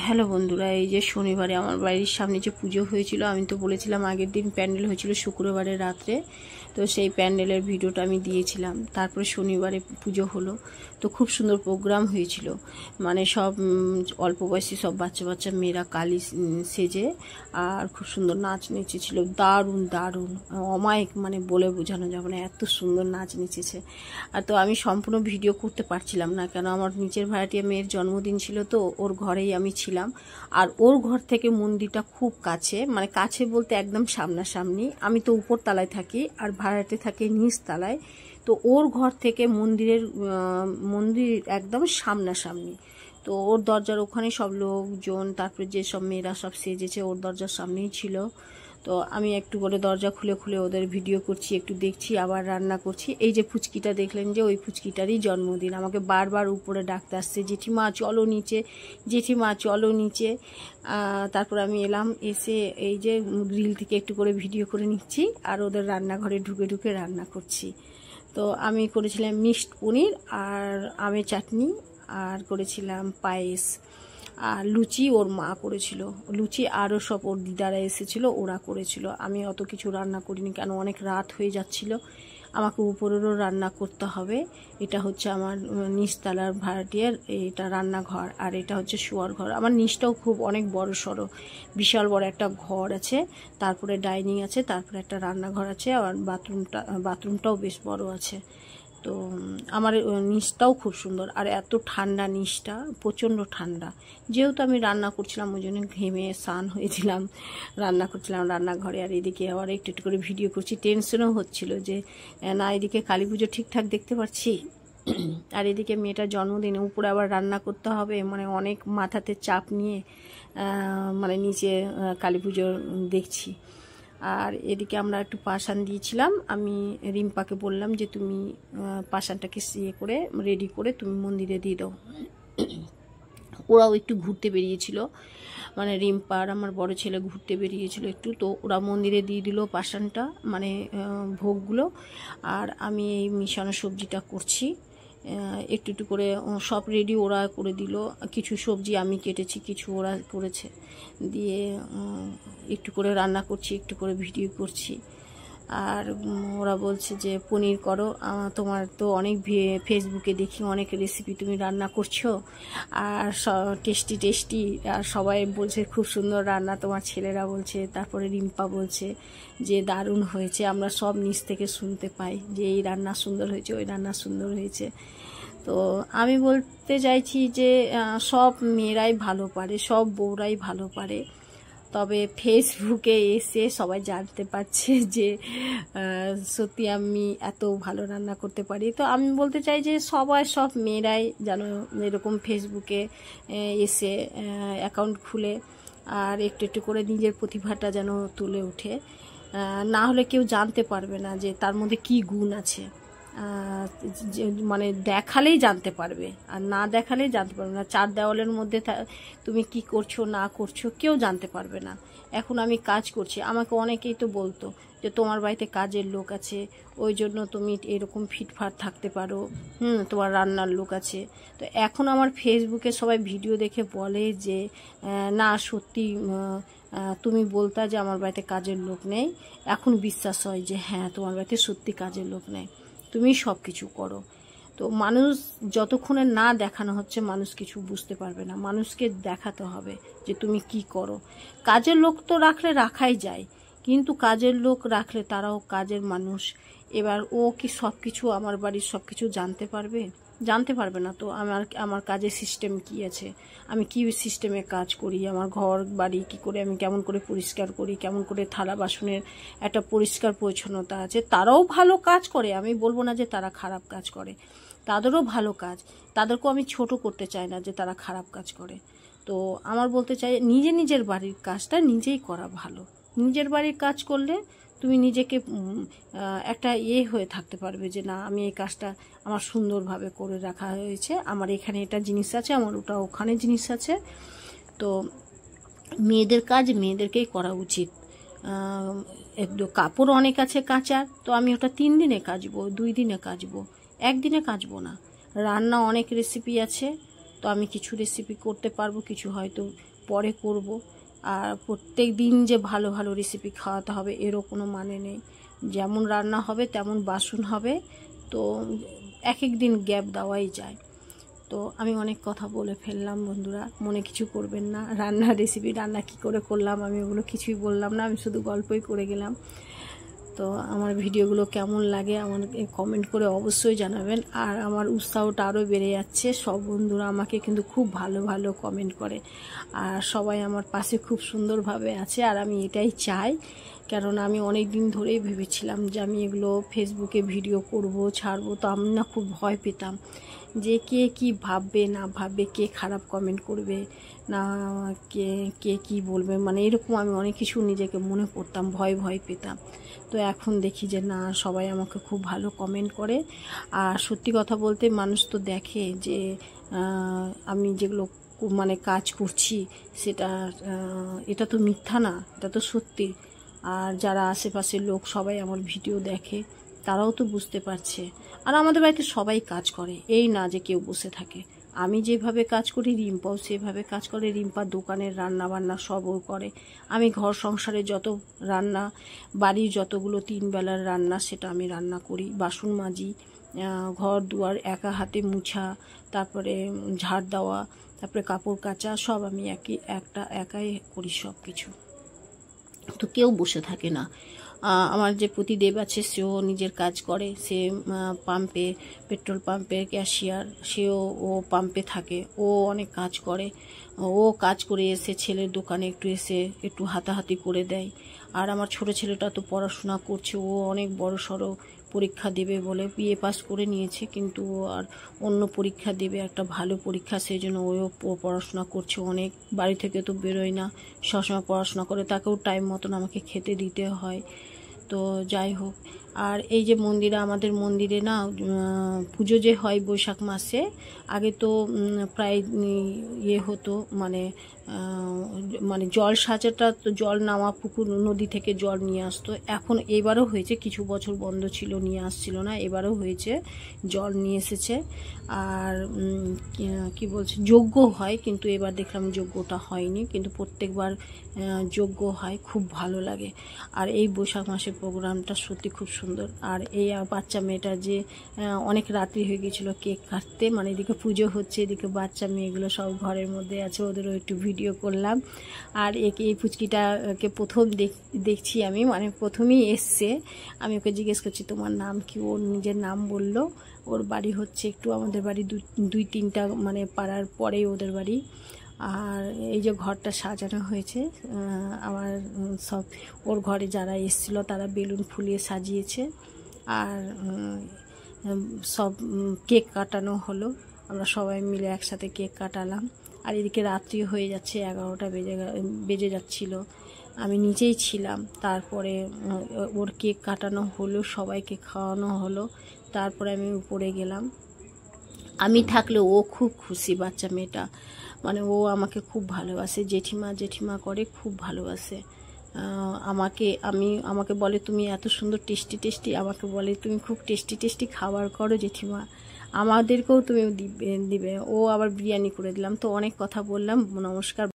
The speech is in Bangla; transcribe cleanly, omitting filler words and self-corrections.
হ্যালো বন্ধুরা, এই যে শনিবারে আমার বাড়ির সামনে যে পুজো হয়েছিল, আমি তো বলেছিলাম আগের দিন প্যান্ডেল হয়েছিল শুক্রবারের রাত্রে, তো সেই প্যান্ডেলের ভিডিওটা আমি দিয়েছিলাম। তারপরে শনিবারে পুজো হলো, তো খুব সুন্দর প্রোগ্রাম হয়েছিল। মানে সব অল্প বয়সী সব বাচ্চা বাচ্চা মেয়েরা কালী সেজে আর খুব সুন্দর নাচ নেচেছিল। দারুণ দারুণ অমায়িক, মানে বলে বোঝানো যাবে না, এত সুন্দর নাচ নেচেছে। আর তো আমি সম্পূর্ণ ভিডিও করতে পারছিলাম না, কেন আমার নিচের ভাড়াটিয়া মেয়ের জন্মদিন ছিল, তো ওর ঘরেই আমি ছিলাম। আর ওর ঘর থেকে মন্দিরটা খুব কাছে, মানে কাছে বলতে একদম সামনাসামনি। আমি তো উপর তলায় থাকি আর ভাড়াটে থাকে নিচ তলায়, তো ওর ঘর থেকে মন্দির একদম সামনাসামনি। তো ওর দরজার ওখানে সব লোকজন, তারপরে যেসব মেয়েরা সব সেজেছে ওর দরজার সামনেই ছিল। তো আমি একটু করে দরজা খুলে খুলে ওদের ভিডিও করছি, একটু দেখছি, আবার রান্না করছি। এই যে ফুচকিটা দেখলেন, যে ওই ফুচকিটারই জন্মদিন। আমাকে বারবার উপরে ডাকতে আসছে, জেঠিমা চলো নিচে, জেঠিমা চলো নিচে। তারপর আমি এলাম, এসে এই যে গ্রিল থেকে একটু করে ভিডিও করে নিচ্ছি আর ওদের রান্নাঘরে ঢুকে ঢুকে রান্না করছি। তো আমি করেছিলাম মিক্সড পনির আর আমের চাটনি, আর করেছিলাম পায়েস, আর লুচি ওর মা করেছিল। লুচি আরও সব ওর দিদারা এসেছিল, ওরা করেছিল। আমি অত কিছু রান্না করিনি, কেন অনেক রাত হয়ে যাচ্ছিল, আমাকে উপরেরও রান্না করতে হবে। এটা হচ্ছে আমার নিচতলার ভাড়াটিয়ার এটা রান্নাঘর, আর এটা হচ্ছে শোয়ার ঘর। আমার নিচটাও খুব অনেক বড় সড়ো, বিশাল বড় একটা ঘর আছে, তারপরে ডাইনিং আছে, তারপরে একটা রান্নাঘর আছে, আর বাথরুমটাও বেশ বড় আছে। তো আমার নিচটাও খুব সুন্দর, আর এত ঠান্ডা নিচটা, প্রচণ্ড ঠান্ডা। যেহেতু আমি রান্না করছিলাম ওই জন্য ঘেমে স্নান হয়েছিলাম, রান্না করছিলাম রান্নাঘরে। আর এদিকে আবার একটু একটু করে ভিডিও করছি, টেনশনও হচ্ছিল যে না এদিকে কালী পুজো ঠিকঠাক দেখতে পাচ্ছি, আর এদিকে মেয়েটার জন্মদিনে উপরে আবার রান্না করতে হবে, মানে অনেক মাথাতে চাপ নিয়ে মানে নিচে কালী পুজো দেখছি। আর এদিকে আমরা একটু পাশান দিয়েছিলাম, আমি রিম্পাকে বললাম যে তুমি পাশানটাকে করে রেডি করে তুমি মন্দিরে দিয়ে দাও। ওরাও একটু ঘুরতে বেরিয়েছিল, মানে রিম্পা আর আমার বড় ছেলে ঘুরতে বেরিয়েছিল একটু, তো ওরা মন্দিরে দিয়ে দিল পাশানটা, মানে ভোগগুলো। আর আমি এই মিশানো সবজিটা করছি, একটু একটু করে সব রেডি ওরা করে দিল। কিছু সবজি আমি কেটেছি, কিছু ওরা করেছে, দিয়ে একটু করে রান্না করছি, একটু করে ভিডিও করছি। আর ওরা বলছে যে পনির করো, তোমার তো অনেক ফেসবুকে দেখি অনেক রেসিপি তুমি রান্না করছো, আর টেস্টি টেস্টি, আর সবাই বলছে খুব সুন্দর রান্না, তোমার ছেলেরা বলছে, তারপরে রিম্পা বলছে যে দারুণ হয়েছে। আমরা সব নিচ থেকে শুনতে পাই যে এই রান্না সুন্দর হয়েছে, ওই রান্না সুন্দর হয়েছে। তো আমি বলতে চাইছি যে সব মেয়েরাই ভালো পারে, সব বউরাই ভালো পারে, তবে ফেসবুকে এসে সবাই জানতে পারছে যে সত্যি আমি এত ভালো রান্না করতে পারি। তো আমি বলতে চাই যে সব মেয়েরাই যেন এরকম ফেসবুকে এসে অ্যাকাউন্ট খুলে আর একটু একটু করে নিজের প্রতিভাটা যেন তুলে ওঠে, না হলে কেউ জানতে পারবে না যে তার মধ্যে কি গুণ আছে। মানে দেখালেই জানতে পারবে, আর না দেখালেই জানতে পারবে না। চার দেওয়ালের মধ্যে তুমি কি করছো না করছো কেউ জানতে পারবে না। এখন আমি কাজ করছি, আমাকে অনেকেই তো বলতো যে তোমার বাড়িতে কাজের লোক আছে, ওই জন্য তুমি এরকম ফিটফাট থাকতে পারো, তোমার রান্নার লোক আছে। তো এখন আমার ফেসবুকে সবাই ভিডিও দেখে বলে যে না সত্যি তুমি বলতা যে আমার বাড়িতে কাজের লোক নেই, এখন বিশ্বাস হয় যে হ্যাঁ তোমার বাড়িতে সত্যি কাজের লোক নেই, তুমি সব কিছু করো। তো মানুষ যতক্ষণে না দেখানো হচ্ছে মানুষ কিছু বুঝতে পারবে না, মানুষকে দেখাতে হবে যে তুমি কি করো। কাজের লোক তো রাখলে রাখাই যায়, কিন্তু কাজের লোক রাখলে তারাও কাজের মানুষ। এবার ও কি সব কিছু আমার বাড়ির সব কিছু জানতে পারবে না। তো আমার কাজের সিস্টেম কি আছে, আমি কি সিস্টেমে কাজ করি, আমার ঘর বাড়ি কি করে আমি কেমন করে পরিষ্কার করি, কেমন করে থালা বাসনের একটা পরিষ্কার পরিচ্ছন্নতা আছে। তারাও ভালো কাজ করে, আমি বলবো না যে তারা খারাপ কাজ করে, তাদেরও ভালো কাজ, তাদেরকেও আমি ছোট করতে চাই না যে তারা খারাপ কাজ করে। তো আমার বলতে চাই নিজের বাড়ির কাজটা নিজেই করা ভালো। নিজের বাড়ির কাজ করলে তুমি নিজেকে একটা হয়ে থাকতে পারবে যে না আমি এই কাজটা আমার সুন্দরভাবে করে রাখা হয়েছে, আমার এখানে এটা জিনিস আছে, আমার ওটা ওখানে জিনিস আছে। তো মেয়েদের কাজ মেয়েদেরকেই করা উচিত। একটু কাপড় অনেক আছে কাচার, তো আমি ওটা 3 দিনে কাচবো, 2 দিনে কাচবো, 1 দিনে কাচবো না। রান্না অনেক রেসিপি আছে, তো আমি কিছু রেসিপি করতে পারবো, কিছু হয়তো পরে করব। আর প্রত্যেক দিন যে ভালো ভালো রেসিপি খাওয়াতে হবে এরও কোনো মানে নেই। যেমন রান্না হবে তেমন বাসন হবে, তো এক এক দিন গ্যাপ দেওয়াই যায়। তো আমি অনেক কথা বলে ফেললাম বন্ধুরা, মনে কিছু করবেন না। রান্নার রেসিপি রান্না কী করে করলাম আমি ওগুলো কিছুই বললাম না, আমি শুধু গল্পই করে গেলাম। তো আমার ভিডিওগুলো কেমন লাগে আমাকে কমেন্ট করে অবশ্যই জানাবেন। আর আমার উৎসাহটা আরও বেড়ে যাচ্ছে, সব বন্ধুরা আমাকে কিন্তু খুব ভালো ভালো কমেন্ট করে, আর সবাই আমার পাশে খুব সুন্দরভাবে আছে। আর আমি এটাই চাই, কেননা আমি অনেক দিন ধরেই ভেবেছিলাম যে আমি এগুলো ফেসবুকে ভিডিও করব, ছাড়বো। তো আমি না খুব ভয় পেতাম যে কে কি ভাববে না ভাববে, কে খারাপ কমেন্ট করবে না, কে কে কী বলবে, মানে এরকম আমি অনেক কিছু নিজেকে মনে করতাম, ভয় ভয় পেতাম। তো এখন দেখি যে না, সবাই আমাকে খুব ভালো কমেন্ট করে। আর সত্যি কথা বলতে মানুষ তো দেখে যে আমি যেগুলো মানে কাজ করছি সেটা এটা তো মিথ্যা না, এটা তো সত্যি। আর যারা আশেপাশের লোক সবাই আমার ভিডিও দেখে, তারাও তো বুঝতে পারছে। আর আমাদের বাড়িতে সবাই কাজ করে, এই না যে কেউ বসে থাকে। আমি যেভাবে কাজ করি রিম্পাও সেভাবে কাজ করে। রিম্পা দোকানের রান্না বান্না সবও করে। আমি ঘর সংসারে যত রান্না, বাড়ির যতগুলো 3 বেলার রান্না সেটা আমি রান্না করি। বাসন মাজি, ঘর দুয়ার একা হাতে মুছা, তারপরে ঝাড় দেওয়া, তারপরে কাপড় কাচা, সব আমি একাই করি সব কিছু। তো কেউ বসে থাকে না। আমার যে প্রতিদেব আছে সেও নিজের কাজ করে, সে পাম্পে, পেট্রোল পাম্পের ক্যাশিয়ার, ও পাম্পে থাকে, ও অনেক কাজ করে। ও কাজ করে এসে ছেলের দোকানে একটু হাতাহাতি করে দেয়। আর আমার ছোট ছেলেটা তো পড়াশোনা করছে, ও অনেক বড় সড়ো পরীক্ষা দেবে বলে বিএ পাস করে নিয়েছে, কিন্তু ও আর অন্য পরীক্ষা দেবে, একটা ভালো পরীক্ষা, সেই জন্য ও পড়াশোনা করছে অনেক। বাড়ি থেকে তো বেরোয় না, সবসময় পড়াশোনা করে, তাকেও টাইম মতন আমাকে খেতে দিতে হয়। তো যাই হোক, আর এই যে আমাদের মন্দিরে না পুজো যে হয় বৈশাখ মাসে, আগে তো প্রায় হতো, মানে জল সাজাটা তো জল নামা পুকুর নদী থেকে জল নিয়ে আসতো। এখন এবারও হয়েছে, কিছু বছর বন্ধ ছিল, নিয়ে আসছিল না, এবারও হয়েছে, জল নিয়ে এসেছে। আর কি বলছে, যজ্ঞ হয়, কিন্তু এবার দেখলাম যজ্ঞটা হয়নি, কিন্তু প্রত্যেকবার যজ্ঞ হয়, খুব ভালো লাগে। আর এই বৈশাখ মাসের প্রোগ্রামটা সত্যি খুব সুন্দর। আর এই বাচ্চা মেয়েটা যে অনেক রাত্রি হয়ে গেছিলো কেক কাটতে, মানে এদিকে পুজো হচ্ছে, এদিকে বাচ্চা মেয়েগুলো সব ঘরের মধ্যে আছে, ওদেরও একটু ভিডিও করলাম। আর এই পুচকিটাকে প্রথম দেখছি আমি, মানে প্রথমেই এসছে, আমি ওকে জিজ্ঞেস করছি তোমার নাম কি, ওর নিজের নাম বলল। ওর বাড়ি হচ্ছে একটু আমাদের বাড়ি 2-3টা মানে পাড়ার পরেই ওদের বাড়ি। আর এই যে ঘরটা সাজানো হয়েছে, আমার সব ওর ঘরে যারা এসেছিলো তারা বেলুন ফুলিয়ে সাজিয়েছে। আর সব কেক কাটানো হলো, আমরা সবাই মিলে একসাথে কেক কাটালাম। আর এদিকে রাত্রি হয়ে যাচ্ছে, 11টা বেজে যাচ্ছিল, আমি নিচেই ছিলাম। তারপরে ওর কেক কাটানো হলো, সবাইকে খাওয়ানো হলো, তারপরে আমি উপরে গেলাম। আমি থাকলে ও খুব খুশি, বাচ্চা মেয়েটা, মানে ও আমাকে খুব ভালোবাসে, জেঠিমা করে, খুব ভালোবাসে আমাকে বলে তুমি এত সুন্দর টেস্টি, আমাকে বলে তুমি খুব টেস্টি খাবার করো জেঠিমা, আমাদেরকেও তুমি দিবে। ও আবার বিরিয়ানি করে দিলাম। তো অনেক কথা বললাম, নমস্কার।